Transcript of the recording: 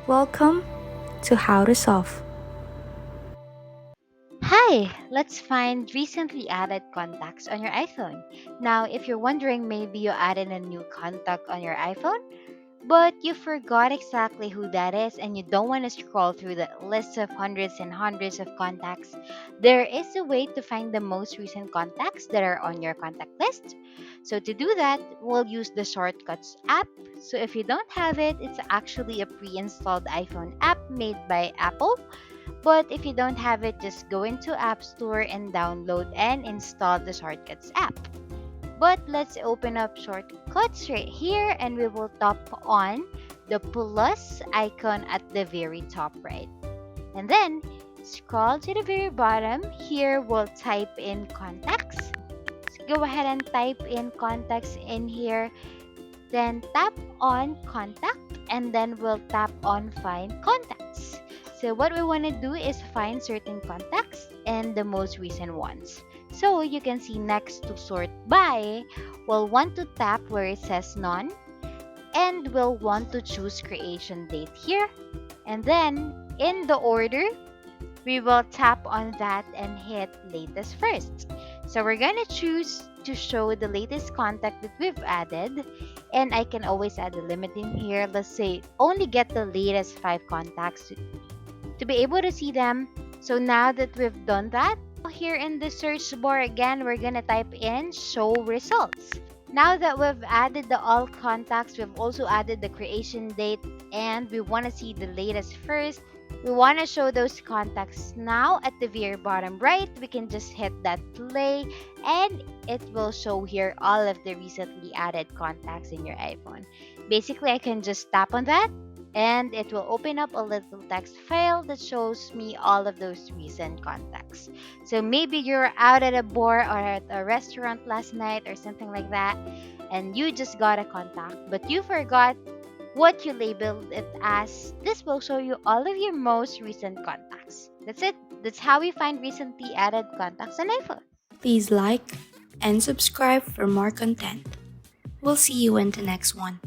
Welcome to How to Solve. Hi, let's find recently added contacts on your iPhone. Now, if you're wondering, maybe you added a new contact on your iPhone, but you forgot exactly who that is and you don't want to scroll through the list of hundreds and hundreds of contacts, there is a way to find the most recent contacts that are on your contact list. So, to do that, we'll use the Shortcuts app. So, if you don't have it, it's actually a pre installed iPhone app made by Apple, but if you don't have it, just go into App Store and download and install the Shortcuts app. But let's open up Shortcuts right here and we will tap on the plus icon at the very top right. And then scroll to the very bottom. Here we'll type in contacts. So go ahead and type in contacts in here. Then tap on contact and then we'll tap on find contacts. So what we want to do is find certain contacts and the most recent ones. So you can see next to sort by, we'll want to tap where it says none and we'll want to choose creation date here. And then in the order, we will tap on that and hit latest first. So we're gonna choose to show the latest contact that we've added, and I can always add a limit in here. Let's say only get the latest 5 contacts to be able to see them. So now that we've done that, here in the search bar again, we're gonna type in show results. Now that we've added the all contacts, we've also added the creation date, and we want to see the latest first. We want to show those contacts now at the very bottom right. We can just hit that play and it will show here all of the recently added contacts in your iPhone. Basically, I can just tap on that and it will open up a little text file that shows me all of those recent contacts. So maybe you're out at a bar or at a restaurant last night or something like that, and you just got a contact, but you forgot what you labeled it as. This will show you all of your most recent contacts. That's it. That's how we find recently added contacts on iPhone. Please like and subscribe for more content. We'll see you in the next one.